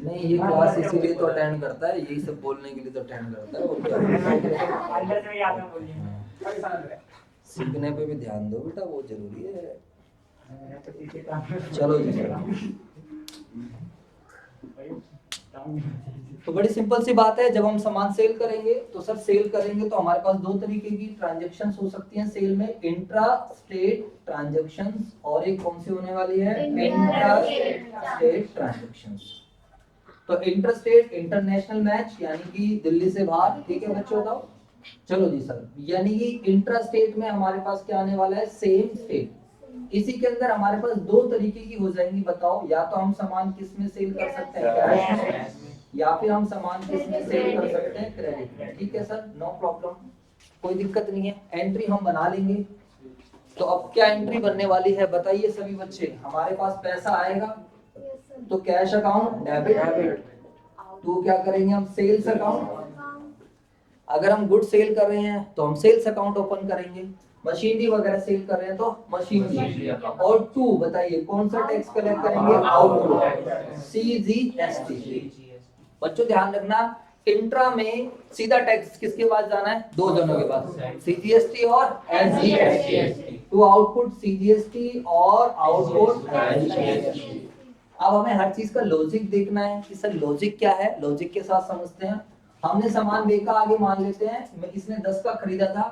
A: नहीं, ये क्लास इसीलिए तो अटेंड करता है, यही सब बोलने के लिए तो अटेंड करता है। और क्या सीखने पे भी ध्यान दो बेटा, वो जरूरी है। चलो जी, तो बड़ी सिंपल सी बात है। जब हम सामान सेल करेंगे तो सर सेल करेंगे तो हमारे पास दो तरीके की ट्रांजैक्शंस हो सकती हैं सेल में, इंट्रा स्टेट ट्रांजैक्शंस और एक कौन सी होने वाली है? Intra state transactions. तो इंटर स्टेट इंटरनेशनल मैच यानी कि दिल्ली से बाहर। ठीक है बच्चों, बताओ। चलो जी सर, यानी कि इंट्रा स्टेट में हमारे पास क्या आने वाला है? Same state. इसी के अंदर हमारे पास दो तरीके की हो जाएंगी। बताओ, या तो हम सामान किस में सेल कर सकते हैं? कैश में। या फिर हम सामान किस में सेल कर सकते हैं? क्रेडिट में। ठीक है सर, नो प्रॉब्लम, कोई दिक्कत नहीं है। एंट्री हम बना लेंगे। तो अब क्या एंट्री बनने वाली है बताइए सभी बच्चे? हमारे पास पैसा आएगा तो कैश अकाउंट डेबिट। तो क्या करेंगे हम? Sales account. अगर हम गुड सेल कर रहे हैं तो हम सेल्स अकाउंट ओपन करेंगे। मशीनरी वगैरह सेल कर रहे हैं तो मशीनरी। और टू बताइए कौन सा टैक्स कलेक्ट करेंगे? Output, CGST. बच्चों ध्यान रखना, इंट्रा में सीधा टैक्स किसके पास जाना है? दो जनों के पास, सीजीएसटी और एसजीएसटी। टू आउटपुट सीजीएसटी और आउटपुट एसजीएसटी। अब हमें हर चीज का लॉजिक देखना है कि सर लॉजिक क्या है, लॉजिक के साथ समझते हैं। हमने सामान बे का आगे मान लेते हैं, मैं इसने 10 का खरीदा था,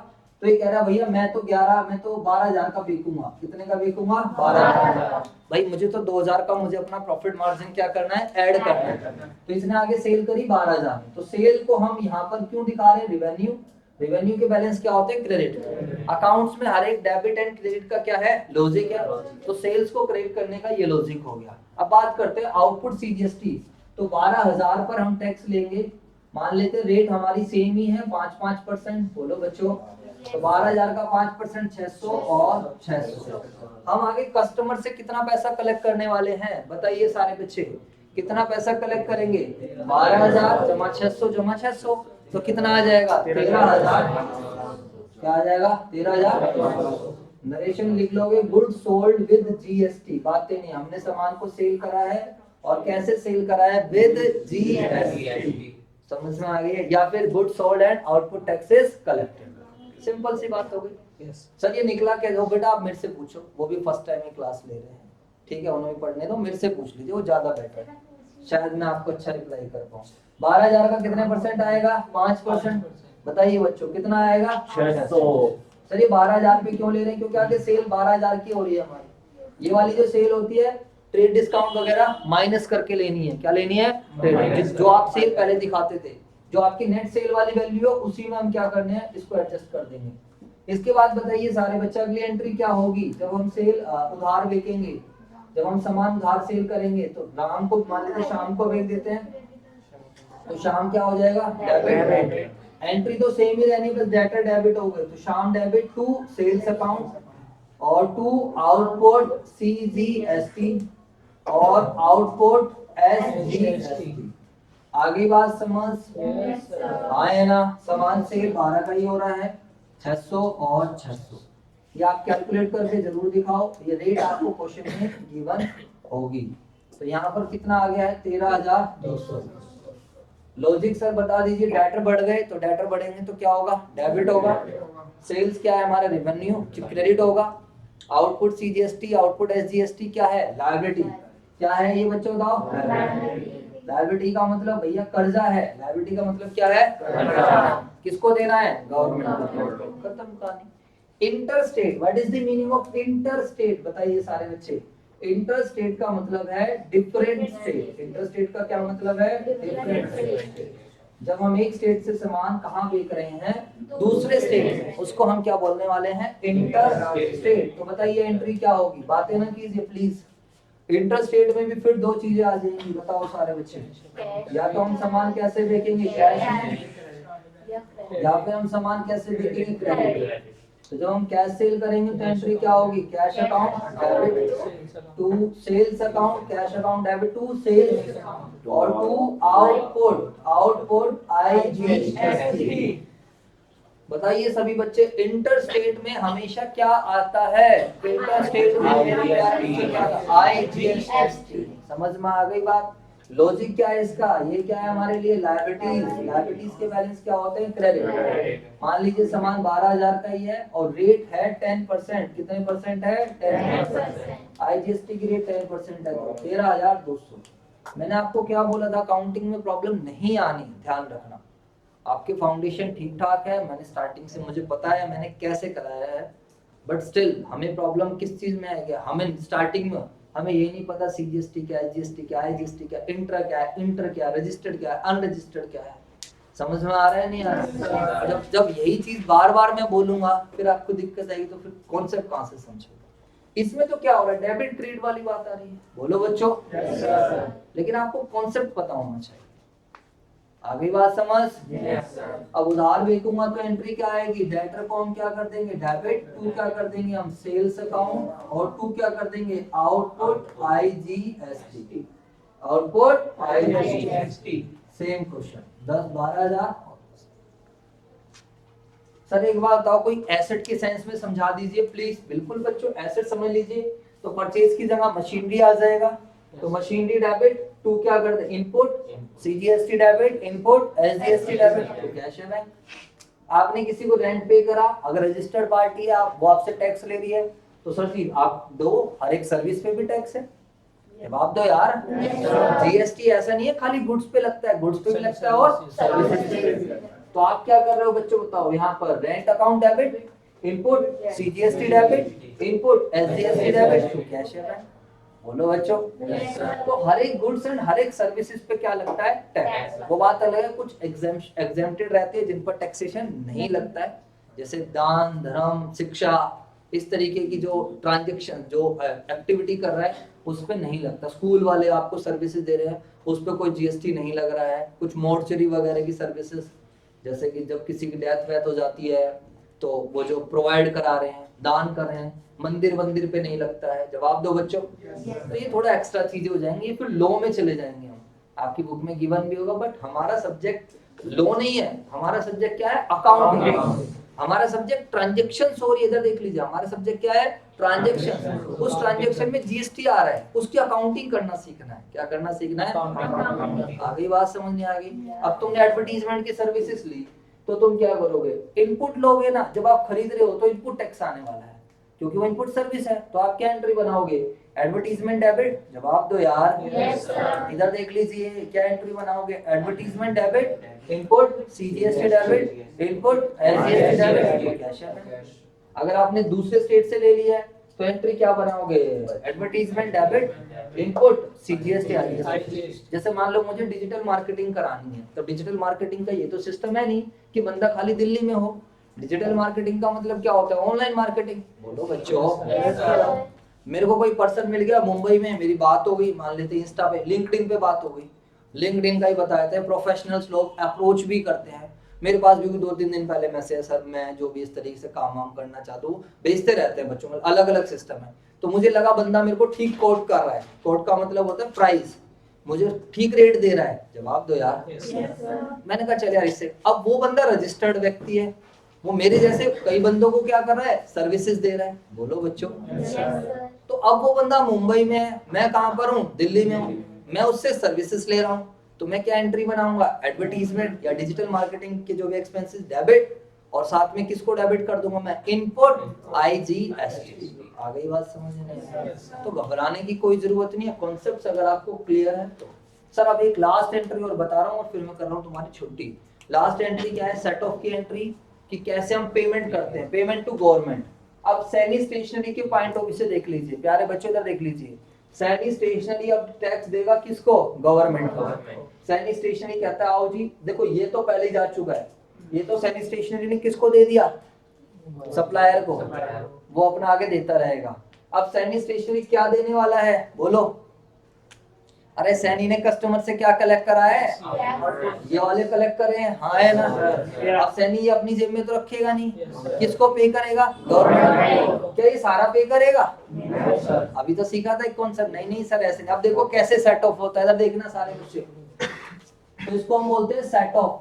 A: तो ये कह रहा भैया मैं तो 12,000 का बेचूंगा। कितने का बेचूंगा? 12,000। भाई मुझे तो 2,000 का मुझे अपना प्रॉफिट मार्जिन क्या करना है, ऐड करना है। तो इसने आगे सेल करी 12,000। तो सेल को हम यहाँ पर क्यों दिखा रहे हैं? रिवेन्यू। रिवेन्यू के बैलेंस क्या होते हैं? क्रेडिट। अकाउंट्स में हर एक डेबिट एंड क्रेडिट का क्या है? लॉजिक है। तो सेल्स को क्रेडिट करने का ये लॉजिक हो गया। अब बात करते हैं आउटपुट सीजीएसटी। तो 12,000 पर हम टैक्स लेंगे, मान लेते रेट हमारी सेम ही है 5%। बोलो बच्चों, तो 12,000 का 5% 600 और 600। हम आगे कस्टमर से कितना पैसा कलेक्ट करने वाले हैं बताइए सारे बच्चे, कितना पैसा कलेक्ट करेंगे? 12,000 जमा 600 जमा 600, तो कितना आ जाएगा? 13,000। क्या आ जाएगा? 13,000। नरेशन लिख लोगे, गुड सोल्ड विद जीएसटी। बातें नहीं, हमने सामान को सेल करा है और कैसे सेल करा है? With GST. समझ में आ गई है? या फिर good sold and output taxes collected. Simple सी बात हो गई। सर ये निकला क्या? हो बेटा आप मेरे से पूछो, वो भी फर्स्ट टाइम ही क्लास ले रहे हैं, ठीक है, उन्हें भी पढ़ने दो, मेरे से पूछ लीजिए, वो ज्यादा बेटर है, शायद मैं आपको अच्छा रिप्लाई कर पाऊँ। 12,000 का कितने परसेंट आएगा? 5%। बताइए बच्चों कितना आएगा? 600। सर ये 12,000 पे क्यों ले रहे हैं? क्योंकि आगे सेल 12,000 की हो रही है हमारी। ये वाली जो सेल होती है ट्रेड डिस्काउंट वगैरह माइनस करके लेनी है। क्या लेनी है? जो आप सेल पहले दिखाते थे, जो आपकी नेट सेल वाली वैल्यू है, उसी में हम क्या करने हैं, इसको एडजस्ट कर देंगे। इसके बाद बताइए सारे बच्चे अगली एंट्री क्या होगी? जब हम सेल उधार बेचेंगे, जब हम सामान उधार सेल करेंगे, तो राम को मान लेते शाम को बेच देते हैं, तो शाम क्या हो जाएगा? डेबिट। एंट्री तो सेम ही रहनी, बस डेटर डेबिट हो गए, तो शाम डेबिट टू सेल्स अकाउंट और टू आउटपुट सीजीएसटी और आउटपुट एसजीएसटी। आगे बात समझ आए ना? सामान सेल 12 का ही हो रहा है, 600 और 600। ये आप कैलकुलेट करके जरूर दिखाओ, ये रेट आपको क्वेश्चन में गिवन होगी। तो यहाँ पर कितना आ गया है? 13,200। लॉजिक सर बता दीजिए, डेटर बढ़ गए तो डेटर बढ़ेंगे तो क्या होगा? डेबिट होगा। सेल्स क्या है हमारा? रेवेन्यू, क्रेडिट होगा। आउटपुट सीजीएसटी आउटपुट एसजीएसटी क्या है? लायबिलिटी। क्या है ये बच्चों बताओ? लायबिलिटी का मतलब भैया कर्जा है। लायबिलिटी का मतलब क्या है? कर्जा। किसको देना है? गवर्नमेंट को। खत्म कहानी। Inter state, what is the meaning of inter state? बताइए सारे बच्चे। इंटर स्टेट का मतलब है डिफरेंट स्टेट। इंटर स्टेट का क्या मतलब है? Different state. जब हम एक स्टेट से सामान कहाँ बेच रहे हैं? दूसरे स्टेट में, उसको हम क्या बोलने वाले हैं? Inter state. तो बताइए एंट्री क्या होगी? बातें ना कीजिए प्लीज। इंटर स्टेट में भी फिर दो चीजें आ जाएंगी, बताओ सारे बच्चे। या तो हम सामान कैसे बेचेंगे? कैश में, या फिर हम सामान कैसे बेचेंगे? क्रेडिट। तो जब हम कैश सेल करेंगे तो एंट्री क्या होगी? Cash account debit to sales account, cash account debit to sales और टू आउटपुट आईजीएसटी। बताइए सभी बच्चे, इंटर स्टेट में हमेशा क्या आता है? इंटर स्टेट में मेरे आईजीएसटी। समझ में आ गई बात? लॉजिक क्या है इसका? ये क्या है हमारे लिए? लायबिलिटीज। लायबिलिटीज के बैलेंस क्या होते हैं? क्रेडिट। मान लीजिए सामान 12,000 का ही है और रेट है 10%। कितने परसेंट है? 10%। आईजीएसटी की रेट 10% है, तो 13,200। मैंने आपको क्या बोला था? काउंटिंग में प्रॉब्लम नहीं आनी, ध्यान रखना। आपके फाउंडेशन ठीक ठाक है, मैंने स्टार्टिंग से मुझे पता है मैंने कैसे कराया है, बट स्टिल हमें प्रॉब्लम किस चीज में आएगा? हमें स्टार्टिंग में हमें ये नहीं पता सीजीएसटी क्या है, जीएसटी क्या है, जीएसटी क्या, इंट्रा क्या है, इंटर क्या है, रजिस्टर्ड क्या है, अनरजिस्टर्ड क्या है। समझ में आ रहा है नहीं आ रहा? जब जब यही चीज बार बार मैं बोलूंगा फिर आपको दिक्कत आएगी, तो फिर कॉन्सेप्ट कहां से समझोगे? इसमें तो क्या हो रहा है? डेबिट क्रेडिट वाली बात आ रही है। बोलो बच्चों, लेकिन आपको कॉन्सेप्ट पता होना चाहिए। आगे बात समझ? अब उधार बेचूंगा तो एंट्री क्या आएगी? डेटर को हम क्या कर देंगे? डेबिट टू क्या कर देंगे हम? सेल्स अकाउंट और टू क्या कर देंगे? Output IGST. Output IGST. Same question 10-12,000। Sir एक बात बताओ, कोई एसेट के सेंस में समझा दीजिए प्लीज। बिल्कुल बच्चों, एसेट समझ लीजिए तो परचेज की जगह मशीनरी आ जाएगा, तो मशीनरी डेबिट टू क्या कर दे? Input CGST debit, input SGST debit, तो कैश है बैंक। आपने किसी को रेंट पे करा, अगर रजिस्टर्ड पार्टी है, आप वो आपसे टैक्स ले रही है, तो सर जी आप दो, हर एक सर्विस पे भी टैक्स है। जवाब दो यार। जीएसटी ऐसा नहीं है खाली गुड्स पे लगता है, गुड्स पे भी लगता है और सर्विसेज पे। तो आप क्या कर रहे हो बच्चों बताओ, यहाँ पर rent account debit, input CGST debit, input SGST debit, cashier bank. बोलो बच्चों। तो हर एक गुड्स एंड हर एक सर्विसेज पे क्या लगता है, टैक्स। वो बात अलग है, कुछ एग्जेम्प्टेड रहती है जिन पर टैक्सेशन नहीं लगता है, जैसे दान धर्म शिक्षा, इस तरीके की जो ट्रांजेक्शन जो एक्टिविटी कर रहा है उस पर नहीं लगता। स्कूल वाले आपको सर्विसेज दे रहे हैं उस पर कोई जीएसटी नहीं लग रहा है। कुछ मोर्चरी वगैरह की सर्विसेज, जैसे कि जब किसी की डेथ वेथ हो जाती है तो वो जो प्रोवाइड करा रहे हैं, दान कर रहे हैं, मंदिर पे नहीं लगता है। जवाब दो बच्चों। तो ये थोड़ा एक्स्ट्रा चीजें हो जाएंगी, ये फिर लॉ में चले जाएंगे हम, आपकी बुक में गिवन भी होगा, बट हमारा सब्जेक्ट लॉ नहीं है, हमारा सब्जेक्ट क्या है, अकाउंटिंग। हमारा सब्जेक्ट ट्रांजेक्शन हो रही है, इधर देख लीजिए, हमारा सब्जेक्ट क्या है, ट्रांजेक्शन। उस ट्रांजेक्शन में जीएसटी आ रहा है, उसकी अकाउंटिंग करना सीखना है। क्या करना सीखना है, आ गई बात समझ में, आ गई। अब तुमने एडवर्टीजमेंट की सर्विसेज ली तो तुम क्या करोगे, इनपुट लोगे ना, जब आप खरीद रहे हो तो इनपुट टैक्स आने वाला है क्योंकि वो इनपुट सर्विस है। तो आप क्या एंट्री बनाओगे, एडवर्टीजमेंट डेबिट। जवाब दो यार। इधर देख लीजिए, क्या एंट्री बनाओगे, advertisement debit, input CGST debit, input SGST debit, cashier. अगर आपने दूसरे स्टेट से ले लिया है तो एंट्री क्या बनाओगे, एडवर्टीजमेंट डेबिट, इनपुट सीजीएसटी आ गई। जैसे मान लो मुझे डिजिटल मार्केटिंग करानी है, तो डिजिटल मार्केटिंग का ये तो सिस्टम है नहीं कि बंदा खाली दिल्ली में हो। डिजिटल मार्केटिंग का मतलब क्या होता है, ऑनलाइन मार्केटिंग। बोलो बच्चों। मेरे को कोई पर्सन मिल गया मुंबई में, मेरी बात हो गई, मान लेते इंस्टा पे, लिंक्डइन पे बात हो गई। लिंक्डइन का ही बताया था, प्रोफेशनल्स लोग अप्रोच भी करते हैं। मेरे पास भी 2-3 दिन पहले मैसेज, सर मैं जो भी इस तरीके से काम वाम करना चाहता हूँ, भेजते रहते हैं बच्चों में, अलग अलग सिस्टम है। तो मुझे लगा बंदा मेरे को ठीक कोट कर रहा है, कोट का मतलब होता है प्राइस, मुझे ठीक रेट दे रहा है। जवाब दो यार। मैंने कहा चल यार इससे, अब वो बंदा रजिस्टर्ड व्यक्ति है, वो मेरे जैसे कई बंदों को क्या कर रहा है, सर्विसेज दे रहा है। बोलो बच्चों। तो अब वो बंदा मुंबई में है, मैं कहां पर हूँ, दिल्ली में हूँ, मैं उससे सर्विसेज ले रहा हूँ, तो मैं क्या एंट्री बनाऊंगा, एडवर्टीजमेंट या डिजिटल मार्केटिंग के जो भी एक्सपेंसेस डेबिट, और साथ में किसको डेबिट कर दूंगा मैं, इनपुट आईजीएसटी। आ गई बात समझ में। तो घबराने की कोई जरूरत नहीं है, कॉन्सेप्ट्स अगर आपको क्लियर है तो। सर अब एक लास्ट एंट्री और बता रहा हूँ और फिर मैं कर रहा हूँ तुम्हारी छुट्टी। लास्ट एंट्री क्या है, सेट ऑफ की एंट्री, कि कैसे हम पेमेंट करते हैं, पेमेंट टू गवर्नमेंट। अब सैनी स्टेशनरी के पॉइंट ऑफ व्यू से देख लीजिए, प्यारे बच्चों इधर देख लीजिए, सैनी स्टेशनरी अब टैक्स देगा किसको, गवर्नमेंट को। सैनी स्टेशनरी कहता है आओ जी, देखो ये तो पहले ही जा चुका है, ये तो सैनी स्टेशनरी ने किसको दे दिया, सप्लायर को, वो अपना आगे देता रहेगा। अब सैनी स्टेशनरी क्या देने वाला है, बोलो। अरे सैनी ने कस्टमर से क्या कलेक्ट करा है, ये वाले कलेक्ट कर रहे हैं, हाँ है ना। अब सैनी ये अपनी जेब में तो रखेगा नहीं, किसको पे करेगा, गवर्नमेंट। क्या ये सारा पे करेगा, अभी तो सीखा था एक कॉन्सेप्ट, नहीं सर ऐसे नहीं। अब देखो कैसे सेट ऑफ होता है, इधर देखना सारे बच्चे। तो इसको हम बोलते हैं सेट ऑफ।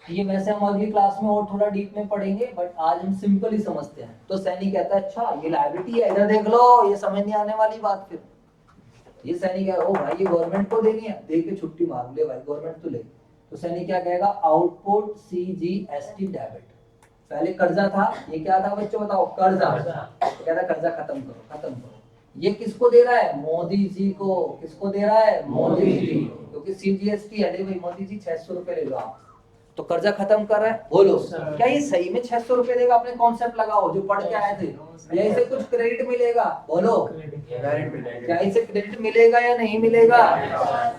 A: ये वैसे हम अगली क्लास में और थोड़ा डीप में पढ़ेंगे, बट आज हम सिंपल ही समझते हैं। तो सैनी कहता है अच्छा ये लायबिलिटी है, इधर देख लो, ये समझ नहीं आने वाली बात। फिर ये सैनिक है, ओ भाई ये गवर्नमेंट को देनी है, दे के छुट्टी मार ले भाई, गवर्नमेंट तो ले। तो सैनिक क्या कहेगा, आउटपुट सीजीएसटी डेबिट। पहले कर्जा था, ये क्या था बच्चों बताओ, कर्जा। तो कहता कर्जा खत्म करो, खत्म करो। ये किसको दे रहा है, मोदी जी को। किसको दे रहा है, मोदी जी, क्योंकि सीजीएसटी है भाई, मोदी जी 600 रुपए ले लो आप। तो कर्जा खत्म कर रहा है। बोलो क्या ये सही में 600 रुपए देगा, अपने कॉन्सेप्ट लगाओ जो पढ़ के आए थे, या इसे कुछ क्रेडिट मिलेगा, बोलो क्या इसे क्रेडिट मिलेगा या नहीं मिलेगा।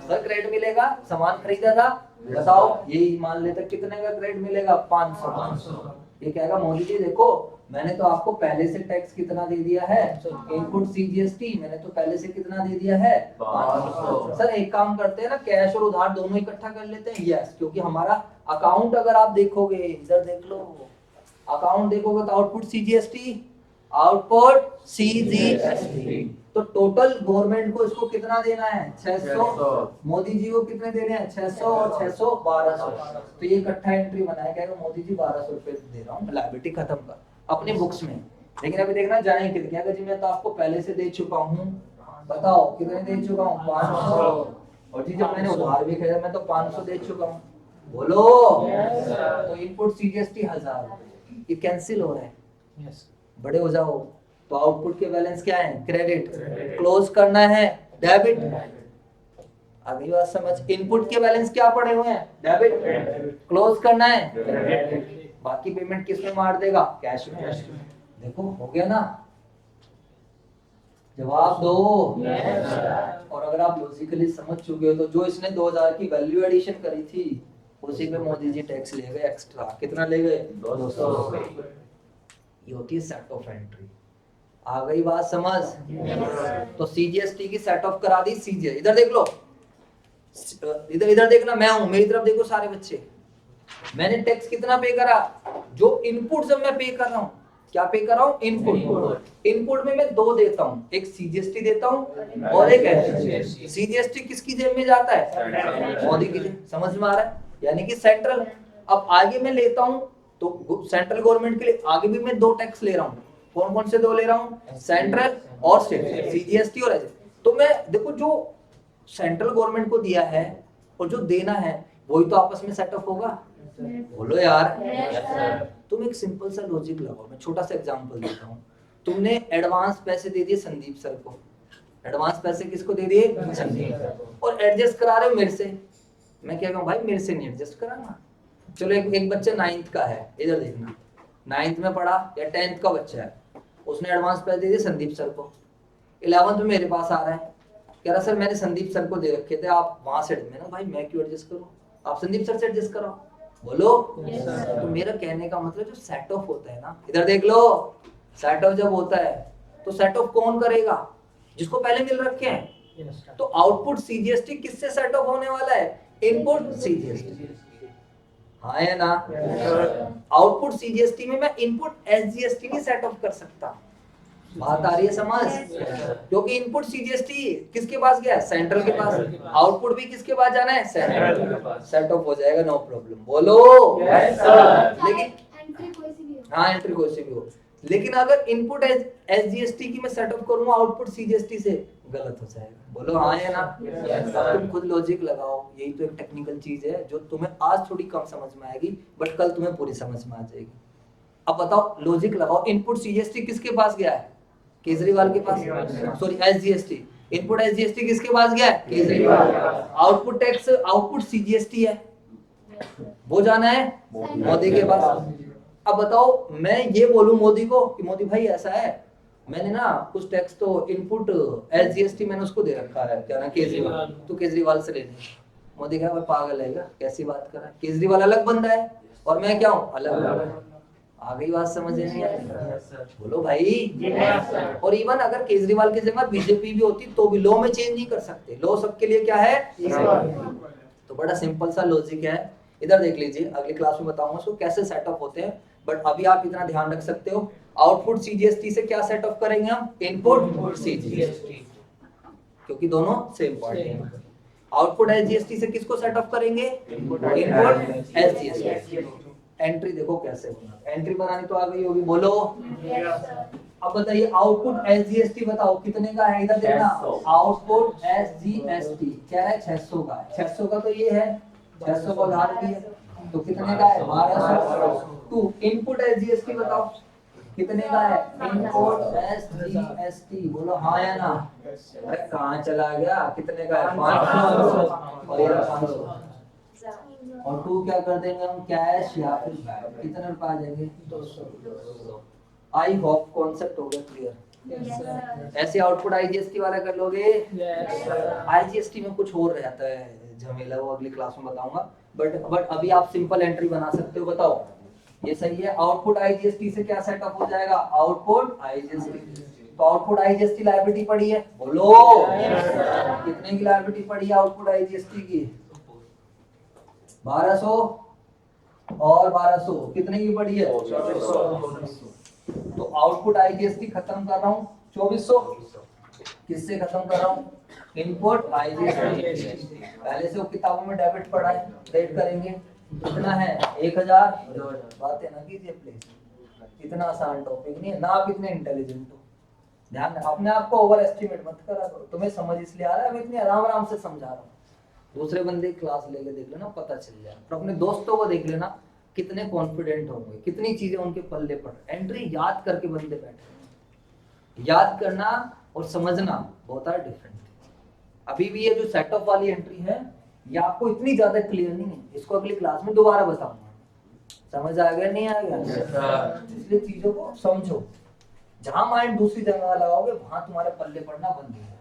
A: सर क्रेडिट मिलेगा, सामान खरीदा था, बताओ यही मान लेते कितने का क्रेडिट मिलेगा, 500। ये कहेगा मोदी जी देखो मैंने तो आपको पहले से टैक्स कितना दे दिया है, इनपुट सीजीएसटी मैंने तो पहले से कितना दे दिया है, 500। सर एक काम करते हैं ना, कैश और उधार दोनों इकट्ठा कर लेते हैं। यस, क्योंकि हमारा अकाउंट अगर आप देखोगे, इधर देख लो, अकाउंट देखोगे तो आउटपुट सीजीएसटी, आउटपुट सीजीएसटी। तो टोटल गवर्नमेंट को इसको कितना देना है, 600। मोदी जी को कितने देने हैं, 600 और 600 1200। तो ये इकट्ठा एंट्री बनाया गया, मोदी जी 1200 रुपए दे रहा हूँ, लायबिलिटी खत्म कर अपनी बुक्स में। लेकिन अभी देखना जाए कितने, अगर जी मैं तो आपको पहले से दे चुका हूँ, बताओ कितने दे चुका हूँ, 500। और जी जब मैंने उधार भी खरीदा मैं तो 500 दे चुका हूँ, बोलो। तो इनपुट सीजीएसटी 1000, ये कैंसिल हो रहा है, बड़े हो जाओ। तो आउटपुट के बैलेंस क्या है, क्रेडिट। क्लोज करना है डेबिट। अगली बात समझ, इनपुट के बैलेंस क्या पड़े हुए हैं, डेबिट। क्लोज करना है, बाकी पेमेंट किस में मार देगा, कैश में। देखो हो गया ना, जवाब दो। और अगर आप लॉजिकली समझ चुके हो तो जो इसने 2000 की वैल्यू एडिशन करी थी उसी पे मोदी जी टैक्स ले गए एक्स्ट्रा। कितना ले गए, 200। ये होती है सेट ऑफ एंट्री। आ गई बात समझ। तो सीजीएसटी की सेट ऑफ करा दी। सीजीएस इधर देख लो, इधर देखना, मैं हूं, मेरी तरफ देखो सारे बच्चे। मैंने टैक्स कितना पे करा, जो इनपुट जब मैं पे कर रहा हूँ, क्या पे कर रहा हूँ, इनपुट। इनपुट में मैं दो देता हूँ, एक सीजीएसटी देता हूँ और एक एसजीएसटी। सीजीएसटी किसकी जेब में जाता है, मोदी की जेब। समझ में आ रहा है, यानी कि सेंट्रल। अब आगे मैं लेता हूँ तो सेंट्रल गवर्नमेंट के लिए आगे भी मैं दो टैक्स ले रहा हूँ। कौन कौन से दो ले रहा हूँ, सेंट्रल और स्टेट, सीजीएसटी और एसजीएसटी। तो मैं देखो जो सेंट्रल गवर्नमेंट को दिया है और जो देना है वही तो आपस में सेट अप होगा। बोलो यार। तुम एक सिंपल सा लॉजिक लगाओ, मैं छोटा सा एग्जांपल देता हूँ। तुमने एडवांस पैसे दे दिए संदीप सर को, एडवांस पैसे किसको दे दिए, संदीप, और एडजस्ट करा रहे हो मेरे से। मैं क्या कहूँ, भाई मेरे से नहीं एडजस्ट कराना। चलो एक बच्चा 9th का है, इधर देखना, 9th में पढ़ा या 10th का बच्चा है, उसने एडवांस पैसे दे दिए संदीप सर को। 11th में मेरे पास आ रहा है, कह रहा सर मैंने संदीप सर को दे रखे थे, आप वहां से। मैंने भाई मैं क्यों एडजस्ट करूं, आप संदीप सर से एडजस्ट करो। बोलो। तो मेरा कहने का मतलब जो सेट ऑफ होता है ना, इधर देख लो, सेट ऑफ जब होता है तो सेट ऑफ कौन करेगा, जिसको पहले मिल रखे हैं। तो आउटपुट सीजीएसटी किससे सेट ऑफ होने वाला है, इनपुट सीजीएसटी। हाँ है ना। आउटपुट सीजीएसटी में मैं इनपुट एसजीएसटी नहीं सेट ऑफ कर सकता। बात आ रही है समझ, क्योंकि इनपुट सीजीएसटी किसके पास गया, सेंट्रल के पास। आउटपुट भी किसके पास जाना है, सेंट्रल के पास। सेट ऑफ हो जाएगा, नो प्रॉब्लम। बोलो। लेकिन हाँ एंट्री कोई सी भी हो, लेकिन अगर इनपुट एसजीएसटी की मैं सेट ऑफ करूंगा आउटपुट सीजीएसटी से, गलत हो जाएगा। बोलो हाँ है ना। तुम खुद लॉजिक लगाओ, यही तो एक टेक्निकल चीज है जो तुम्हें आज थोड़ी कम समझ में आएगी बट कल तुम्हें पूरी समझ में आ जाएगी। अब बताओ, लॉजिक लगाओ, इनपुट सीजीएसटी किसके पास गया है, केजरीवाल के पास, सॉरी एसजीएसटी। इनपुट एसजीएसटी किसके पास गया है, Kejriwal. Output tax, output CGST है, वो जाना है मोदी के पास। अब बताओ मैं ये बोलूं मोदी को कि मोदी भाई ऐसा है, मैंने ना कुछ टैक्स तो इनपुट एसजीएसटी मैंने उसको दे रखा है, क्या ना केजरीवाल, तो केजरीवाल से ले ले। मोदी कहा भाई पागल है क्या, कैसी बात कर रहा है, केजरीवाल अलग बंदा है और मैं क्या हूँ, अलग। आ गई बात समझ नहीं आई, बोलो भाई। और इवन अगर केजरीवाल की जगह बीजेपी भी होती तो भी लॉ में चेंज नहीं कर सकते, लॉ सबके लिए क्या है। तो बड़ा सिंपल सा लॉजिक है, इधर देख लीजिए, अगली क्लास में बताऊंगा उसको कैसे सेटअप होते हैं। बट अभी आप इतना ध्यान रख सकते हो, आउटपुट सीजीएसटी से क्या सेट ऑफ करेंगे हम, इनपुट सीजीएसटी, क्योंकि दोनों सेम पार्टी है। आउटपुट एसजीएसटी से किसको सेट ऑफ करेंगे, इनपुट एसजीएसटी। एंट्री देखो कैसे होना, एंट्री बनानी तो आ गई होगी। बोलो। अब बताइए आउटपुट एसजीएसटी बताओ कितने का है, इधर देखना, आउटपुट एसजीएसटी कह रहा है 600 का। 600 का तो ये है, 600 का उधार भी है, तो कितने का है, 1200। टू इनपुट एसजीएसटी बताओ कितने का है, इनपुट एसजीएसटी। बोलो हाँ या ना। अरे कहाँ चला गया, कितने का है, 500 और ये 500। और टू क्या कर देंगे हम, कैश या फिर बैंक। कितने रुपए आ जाएंगे, 200। आई होप कॉन्सेप्ट हो गया क्लियर। ऐसे आउटपुट आईजीएसटी वाला कर लोगे। आईजीएसटी में कुछ और रहता है झमेला, वो अगली क्लास में बताऊंगा। बट अभी आप सिंपल एंट्री बना सकते हो। बताओ ये सही है, आउटपुट आईजीएसटी से क्या सेटअप हो जाएगा, आउटपुट आईजीएसटी। तो आउटपुट आईजीएसटी लायबिलिटी पड़ी है, बोलो। कितने की लायबिलिटी पड़ी है आउटपुट आईजीएसटी की, 1200 और 1200 कितने की पड़ी है, 2400। तो आउटपुट आईजीएसटी खत्म कर रहा हूँ 2400, किससे खत्म कर रहा हूँ, इनपुट आईजीएसटी। पहले से वो किताबों में डेबिट पड़ा है, क्रेडिट करेंगे। कितना है, 1000। बातें ना कीजिए प्लीज, इतना आसान टॉपिक नहीं है ना, आप इतने इंटेलिजेंट हो। ध्यान अपने आप को ओवर एस्टिमेट मत करा करो, तुम्हें समझ इसलिए आ रहा है, मैं इतने आराम आराम से समझा रहा हूँ। दूसरे बंदे क्लास लेके देख लेना, पता चल जाए। और अपने दोस्तों को देख लेना कितने कॉन्फिडेंट होंगे, कितनी चीजें उनके पल्ले पड़। एंट्री याद करके बंदे बैठे, याद करना और समझना बहुत डिफरेंट। अभी भी ये जो सेट ऑफ वाली एंट्री है ये आपको इतनी ज्यादा क्लियर नहीं है, इसको अगली क्लास में दोबारा बताऊंगा। समझ आ गया नहीं आ गया? इसलिए चीजों को समझो, जहां माइंड दूसरी जगह लगाओगे वहां तुम्हारे पल्ले पड़ना बंद हो जाएगा।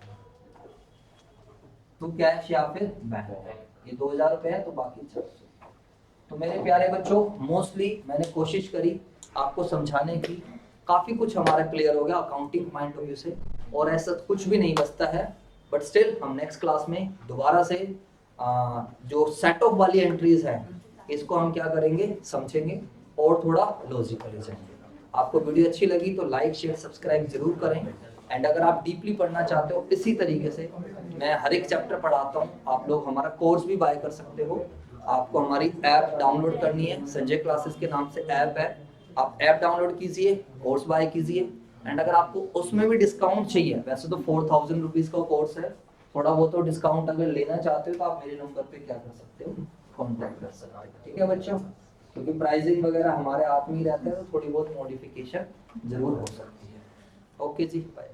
A: तो कैश या फिर बैंक, ये 2000 रुपए है तो बाकी 600। तो मेरे प्यारे बच्चों, मोस्टली मैंने कोशिश करी आपको समझाने की, काफी कुछ हमारा क्लियर हो गया अकाउंटिंग पॉइंट ऑफ व्यू से, और ऐसा कुछ भी नहीं बचता है। बट स्टिल हम नेक्स्ट क्लास में दोबारा से जो सेट ऑफ वाली एंट्रीज है इसको हम क्या करेंगे, समझेंगे और थोड़ा लॉजिकली जाएंगे। आपको वीडियो अच्छी लगी तो लाइक शेयर सब्सक्राइब जरूर करें। एंड अगर आप डीपली पढ़ना चाहते हो इसी तरीके से, मैं हर एक चैप्टर पढ़ाता हूँ, आप लोग हमारा कोर्स भी बाय कर सकते हो। आपको हमारी ऐप डाउनलोड करनी है, संजय क्लासेस के नाम से ऐप है, आप ऐप डाउनलोड कीजिए, कोर्स बाय कीजिए। एंड अगर आपको उसमें भी डिस्काउंट चाहिए, वैसे तो 4000 रुपीज का कोर्स है, थोड़ा बहुत तो डिस्काउंट अगर लेना चाहते हो तो आप मेरे नंबर पे क्या कर सकते हो, कॉन्टैक्ट कर सकते हो। ठीक है बच्चों, क्योंकि प्राइसिंग वगैरह हमारे हाथ में ही रहता है तो थोड़ी बहुत मॉडिफिकेशन जरूर हो सकती है। ओके जी, बाय।